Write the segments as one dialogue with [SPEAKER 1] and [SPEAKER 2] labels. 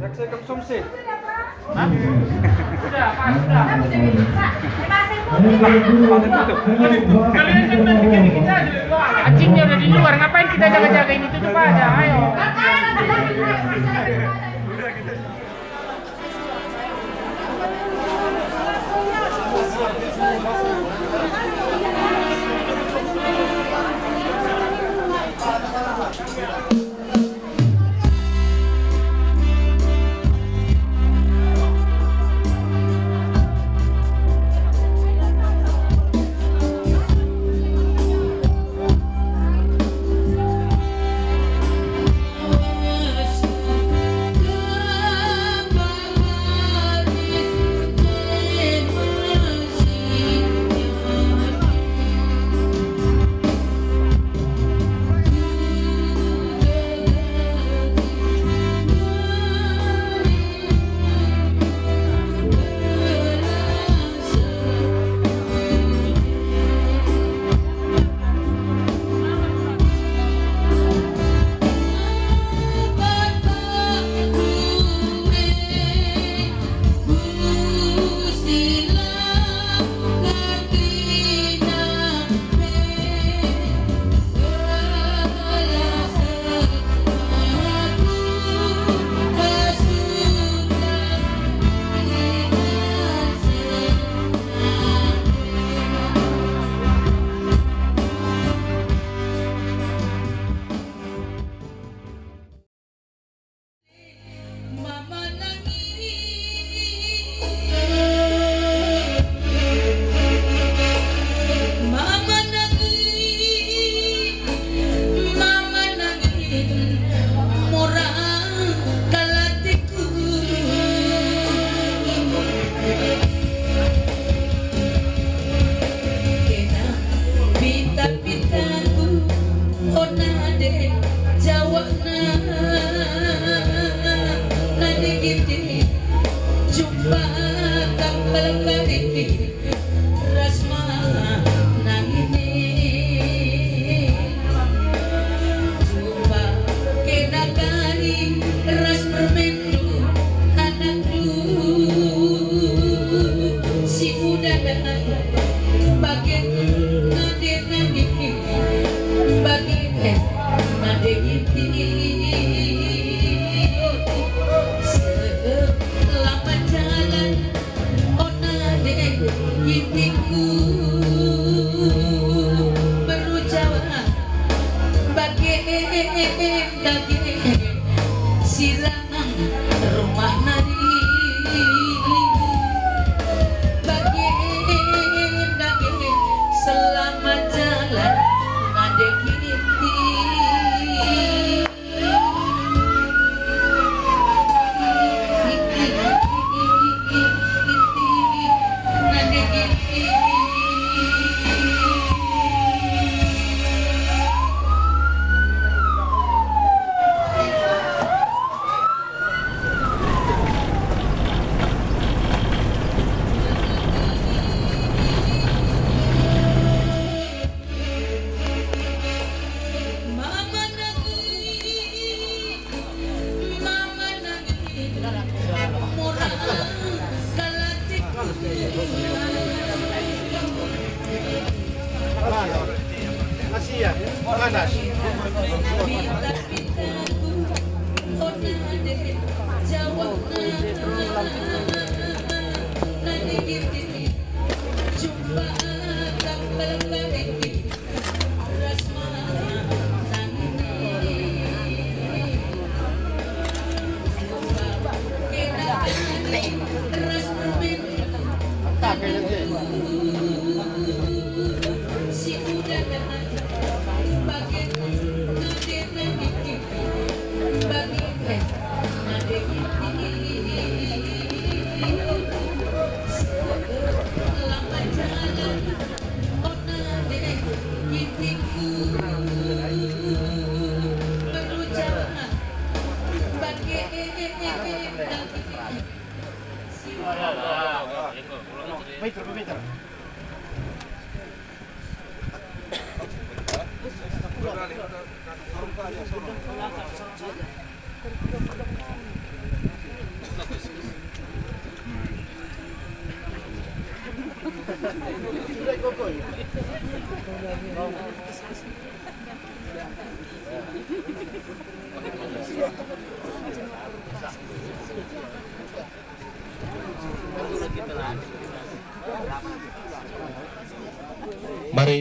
[SPEAKER 1] Saya konsumsi.
[SPEAKER 2] Hah? Sudah, Pak, sudah. Kalian kan udah bikin kita di luar. Anjingnya udah di luar, ngapain kita jaga-jaga ini tutup aja, ayo.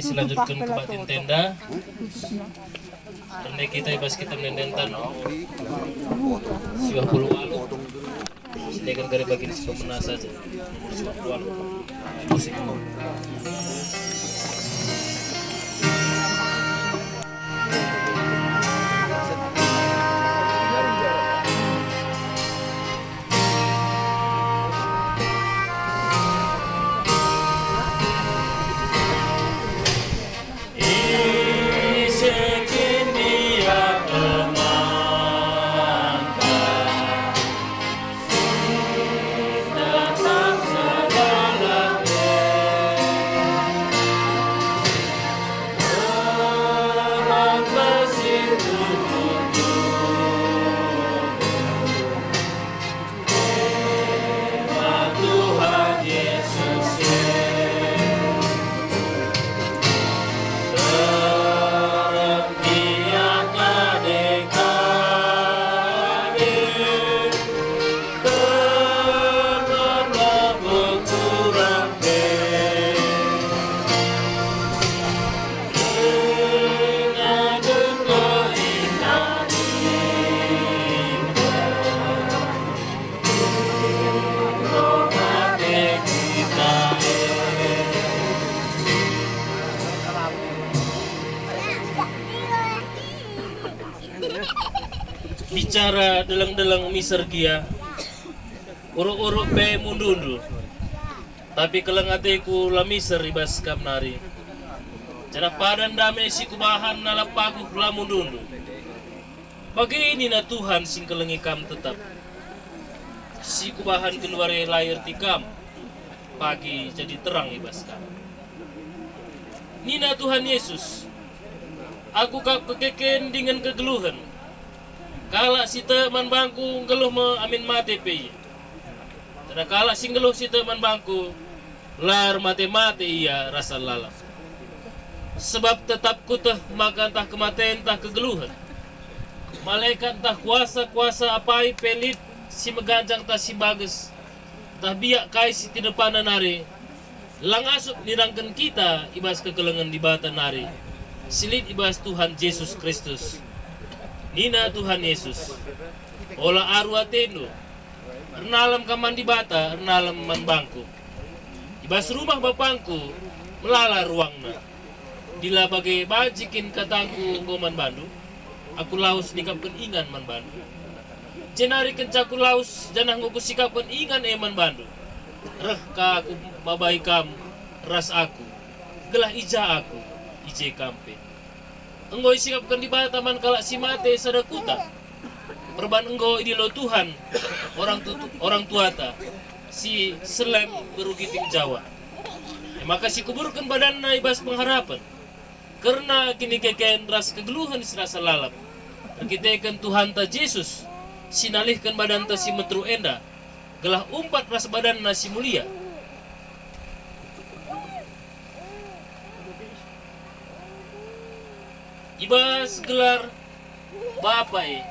[SPEAKER 1] selanjutkan ke batin tenda. Karena kita ibas kita menendentan siwa puluh walu. Sedangkan dari bagian siwa pernah saja. Siwa puluh walu. Musik. Bicara deleng-deleng misergia uruk-uruk be mundundu tapi keleng ateku la miser ibas kamnari cara padan dame si kubahan nalapaku la mundundu bagi ini na Tuhan sing kelengi kam tetap si kubahan keluare lahir tikam pagi jadi terang ibas kam nina Tuhan Yesus aku kap kekeken dengan kegeluhan kala sita man bangku geluh me amin mate pe. Tada kala sing geluh sita man bangku lar mate iya rasa lalap. Sebab tetap kutah makan tah kematian tah kegeluhan. Malaikat tah kuasa apai pelit si meganjang tah si bagus. Tah biak kai si tidepanan nari. Lang asup nirangkan kita ibas kekelengan di bata nari. Silit ibas Tuhan Yesus Kristus. Nina Tuhan Yesus ola arwa tendo ernalam kaman di bata ernalam man bangku ibas rumah bapangku melala ruangna dila bagai bajikin katangku goman bandu aku laus nikapkan ingan man bandu jenari kencaku laus janah nguku sikapkan ingan man bandu reh ka aku mabai kam ras aku gelah ija aku ije kampe enggo sikapkan di bataman kalak si mate sadakuta perban enggo idilo Tuhan orang tuata si selem berugiting Jawa maka si kuburkan badanna ibas pengharapan karena kini keken ras kegeluhan serasa lalap terkitekan Tuhan ta Yesus sinalihkan badan ta si metru enda gelah umpat ras badanna si mulia ibas gelar bapai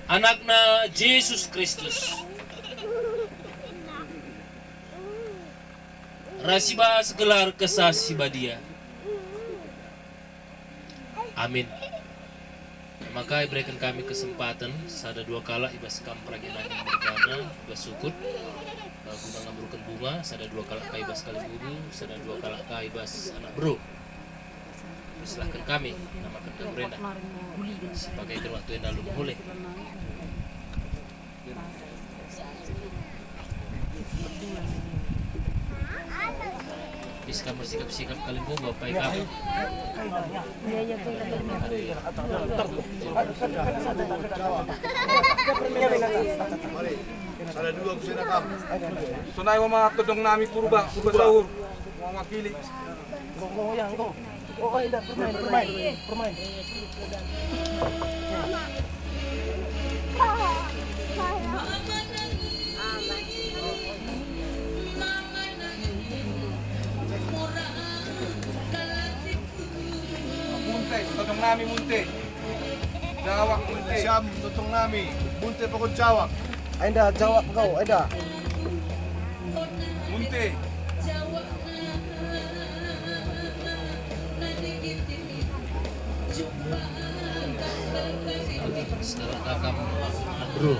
[SPEAKER 1] anakna Yesus Kristus rasibas gelar kesasiba dia amin. Maka berikan kami kesempatan sada dua kala ibas kampragenan mergana ibas sukut guna ngamrukan bunga sada dua kala ka ibas kali bubu sada dua kala ka ibas anak bro silahkan kami namakan kamrena sebagai waktu yang lalu boleh bisa bersikap-sikap kali bubu bapak kami
[SPEAKER 3] Ada dua kusina kam. Sunai mga tudong nami purba sahur. Mga makili. Oh, iya, permain. Munte, tutong nami munte. Dawak munte. Siyam, tutong nami.
[SPEAKER 4] Munte pokok jawab. Aida jawab kau, Aida.
[SPEAKER 3] Munte.
[SPEAKER 1] Sekarang kakak bro.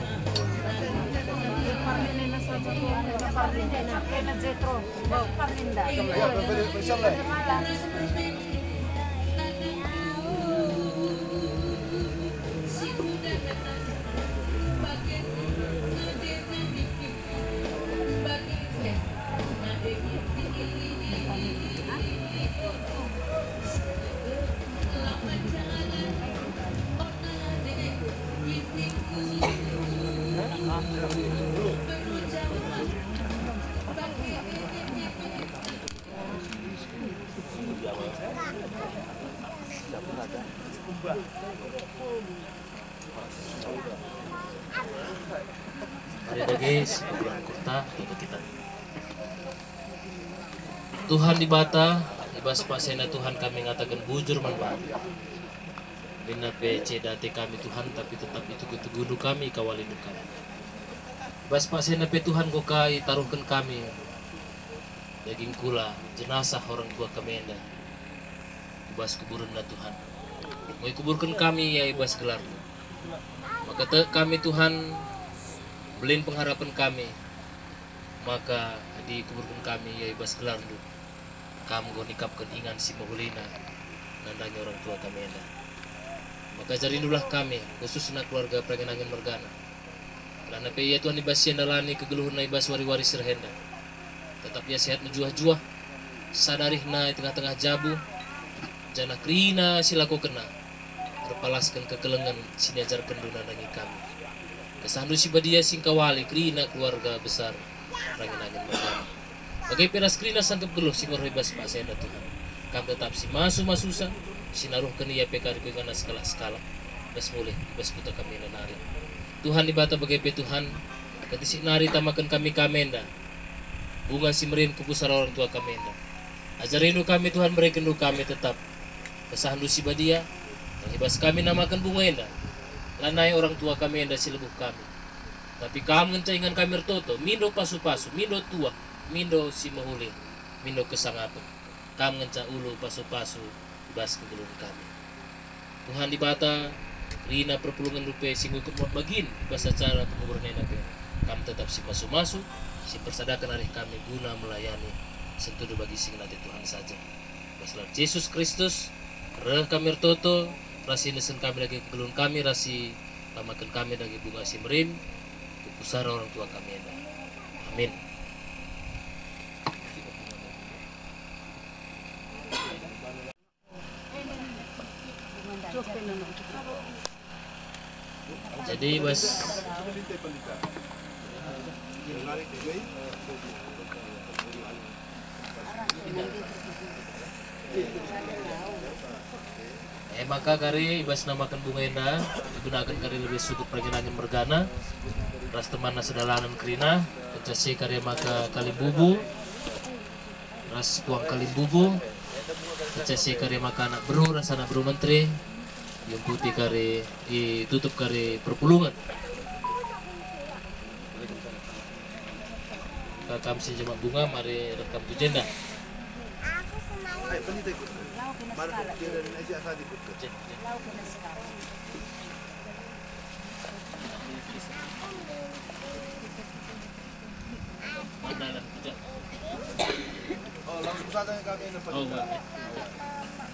[SPEAKER 4] Ya, bersiaplah.
[SPEAKER 1] Ada guys, yang kota untuk kita. Tuhan di bata, ibas pasena Tuhan kami ngatakan bujur manfaat. Bina PC dati kami Tuhan, tapi tetap itu ketegudu kami kawalidu kami. Ibas pasena pe Tuhan kokai taruhkan kami daging kula jenazah orang tua kami enda. Ibas kuburan Tuhan. Mau kuburkan kami ya ibas gelar. Maka kami Tuhan belin pengharapan kami, maka dikuburkan kami ya ibas gelar du. Kamu go nikapkan ingan si mahulina nandanya orang tua kami enda. Maka jarindulah kami khususnya keluarga Pranginangin Mergana. Karena pe ya Tuhan ibas siandalani kegeluhun na ibas wari-wari serhenda. Tetap ya sehat menjuah-juah. Sadarih na tengah-tengah jabu. Jana krina silaku kena. Berpalaskan kekelengan siniajarkan dunanangi kami. Kesandu si badia singkawali krina keluarga besar Pranginangin Mergana. Bagai peras krina sangkep geluh singor ibas pasenda Tuhan. Kam tetap si masusa sinaruh kenia pekari kengana skala-skala. Bas mulai bas puta kami nanari. Tuhan dibata bagai pe Tuhan ketisik nari tamakan kami kamenda. Bunga si merin kubusar orang tua kamenda. Ajarindu kami Tuhan merekendu kami tetap. Kesahandu si badia ibas kami namakan bunga enda. Lanai orang tua kami enda silebuh kami. Tapi kamu ngencaingan kami ertoto, mindo pasu-pasu, mindo tua, mindo si mahuli, mindo kesangapan. Kamu ngenca ulu pasu-pasu, ibas kegelun kami. Tuhan dibata, rina perpulungan rupe singgu kemot bagin, ibas acara penguburan enda pe. Kamu tetap si masu-masu, si persadakan arih kami guna melayani, sentuh bagi sing nanti Tuhan saja. Baslah Yesus Kristus, reh kami ertoto, rasi nesen kami lagi kegelun kami, rasi lamakan kami lagi bunga si merim, pusara orang tua kami enda. Amin. Jadi bas maka kari ibas namakan bunga enda digunakan kari lebih sudut Pranginangin Mergana. Ras temana sedalangan krina kecasi karya maka kalimbubu ras puang kalimbubu kecasi karya maka anak beru ras anak beru menteri yang putih kari ditutup kari perpulungan kakam si jemaah bunga mari rekam tu jenda.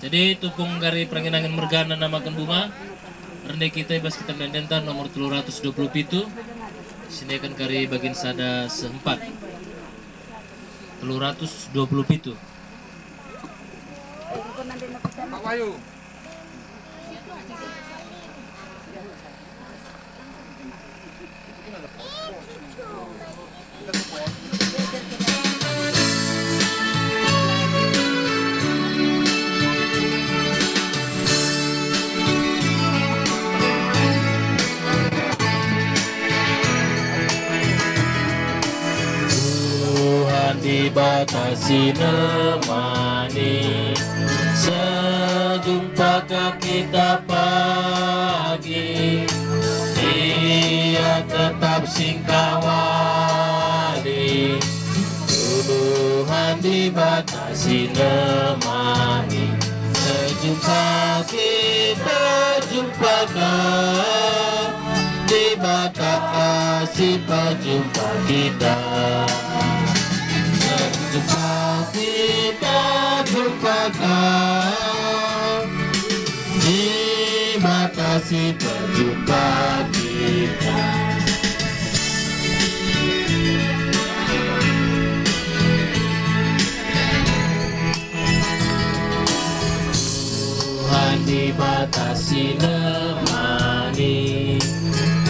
[SPEAKER 1] Jadi tukung dari Pranginangin Mergana namakan bunga rendah kita ibas kita mendentan nomor 327 sini akan kari bagian sada seempat 327
[SPEAKER 3] Pak Wahyu.
[SPEAKER 1] dibatasi nemani sejumpa ke kita pagi. Dia tetap singkawani. Tuhan dibatasi nemani, sejumpa kita jumpakan, dibatasi perjumpa kita. Sejumpa kita jumpakan, dibatasi perjumpa kita. Tuhan dibatasi nemani,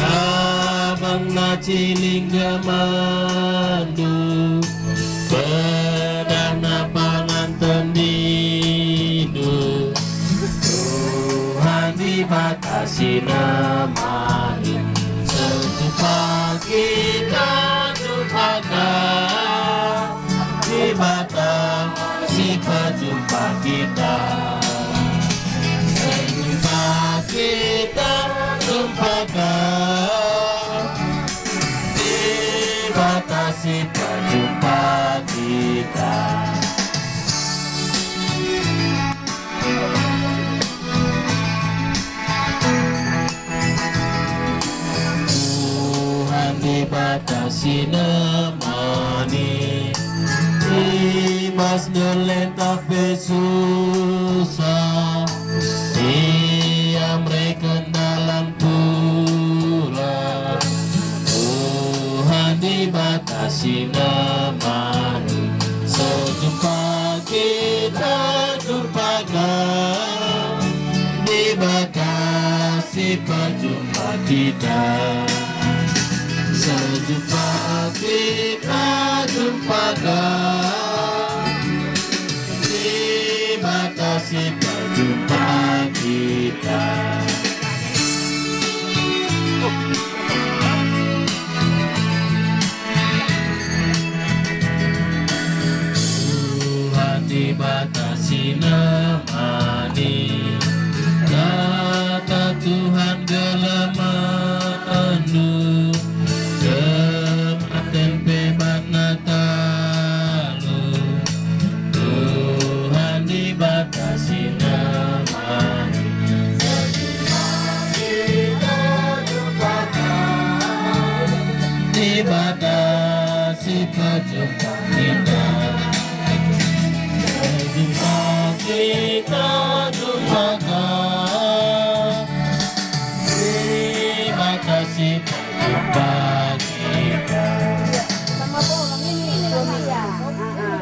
[SPEAKER 1] abang naciling gemandu, pedana pangan tendidu. Tuhan dibatasi nemani, sejumpa kita jumpakan, dibatasi perjumpa kita. Sejumpa kita jumpakan, dibatasi perjumpa kita. Tuhan dibatasi nemani, ibas nyelentah besusah, ia mereka dalam pura. Tuhan dibatasi nemani, sejumpa kita jumpakan, dibatasi perjumpa kita. Sejumpa kita jumpakan, dibatasi perjumpa kita. Tuhan dibatasi nemani, kata Tuhan gelemandu, kematen pebat natalu. Tuhan dibatasi nemani, dibatasi perjumpa kita. Sejumpa kita jumpakan, dibatasi perjumpa kita.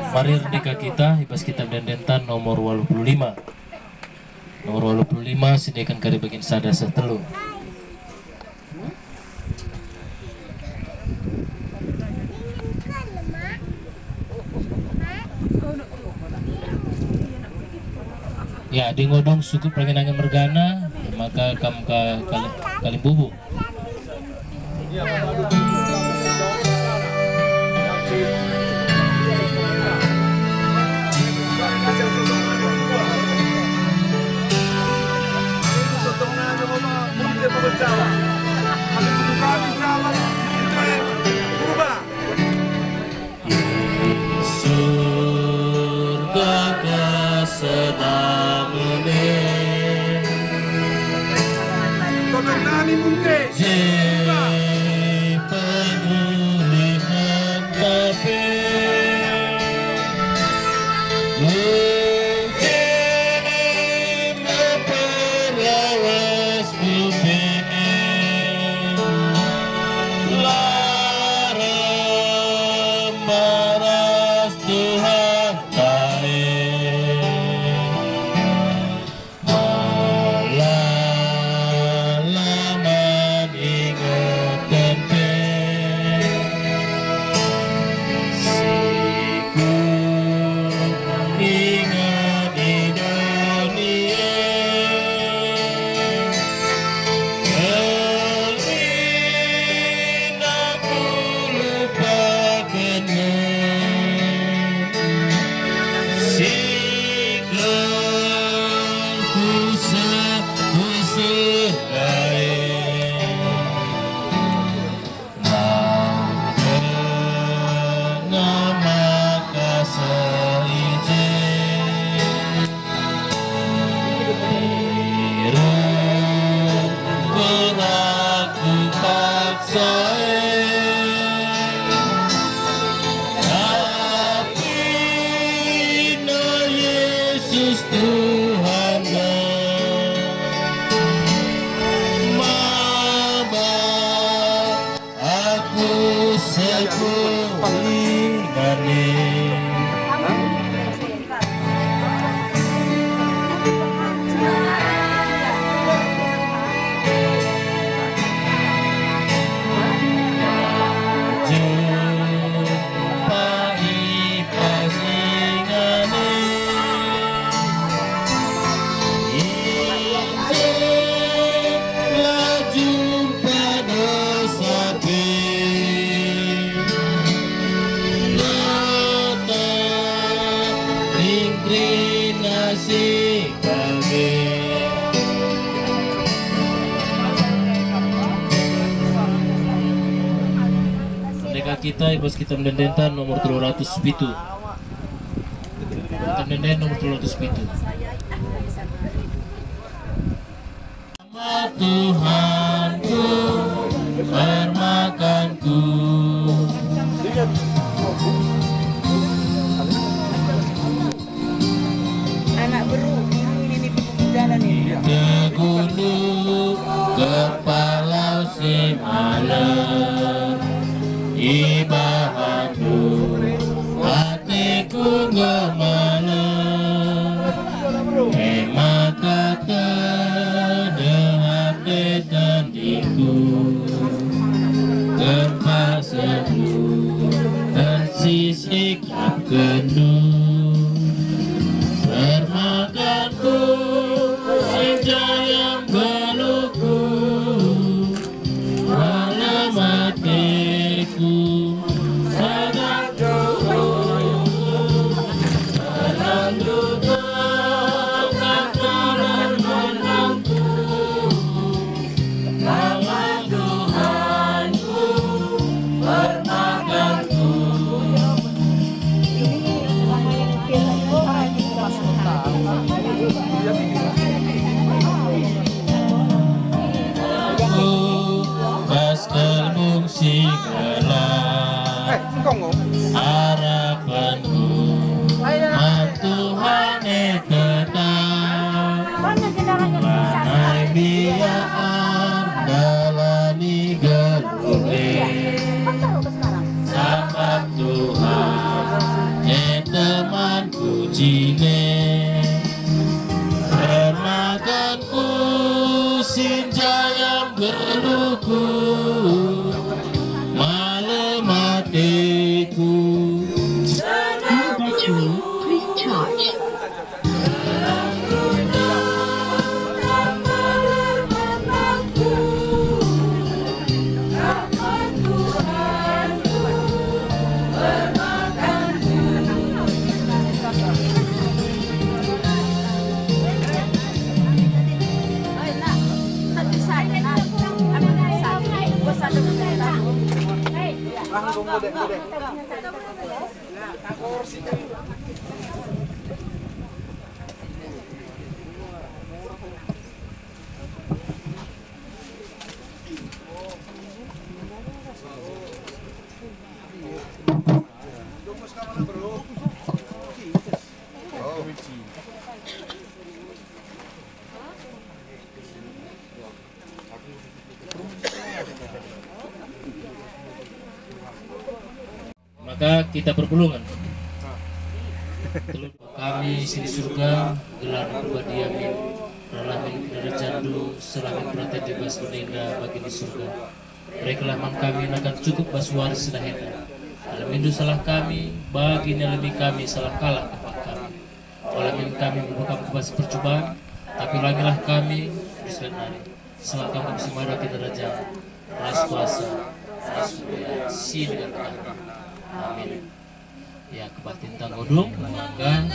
[SPEAKER 1] Mari Rendika kita, ibas kita dendentan nomor 85. Nomor 85 sediakan kari bagian sada setelu. Ya, di ngodong suku pengenangan mergana, maka kamu kalim bubu. Surga kesedang ini, pemulihan tapi mungkin memperawas bumi, larang maras Tuhan tahe, malalaman ingat tempe, siku ingat di dunia, kelina ku lupakannya, sikap ku sesuai. trinasi kami. Merdeka kita ibas kita mendendentan nomor 307. Kita mendenden nomor 307. Nama Tuhanku, permakanku.
[SPEAKER 5] Anak beru ini jalan ini.
[SPEAKER 1] Ke gunung, ke Palau Simalang, ibahatu, hatiku gemalang. Emak kata dehate tandiku, gempa seru, tersisik kendu. Permakanku, senja yang beluku, malam hatiku, sedang jauh, dalam duka, katalan menangku, nama Tuhanku, permakanku. Pastel mungsi gelap harapanku, Tuhan tetap lanai biar dalani gelure sabab Tuhan temanku jine. Permakanku sinja yang berluku, malam hatiku.
[SPEAKER 6] Please charge.
[SPEAKER 1] Maka kita berpelungan. Kami di surga, gelar berdiamin, ralamin kenerejandu, selamin berata bebas bernenda bagi di surga. Berikanlah man kami akan cukup baswar sedahena. Alamindu salah kami, bagi nalami kami salah kalah kepak kami. Alamin kami merupakan kebas percobaan, tapi langilah kami disbenari. Setelah kami bisa mada kita raja, ras kuasa, ras mulia, si dengan tenang. Amin. Ya kebatin tanggodong, maka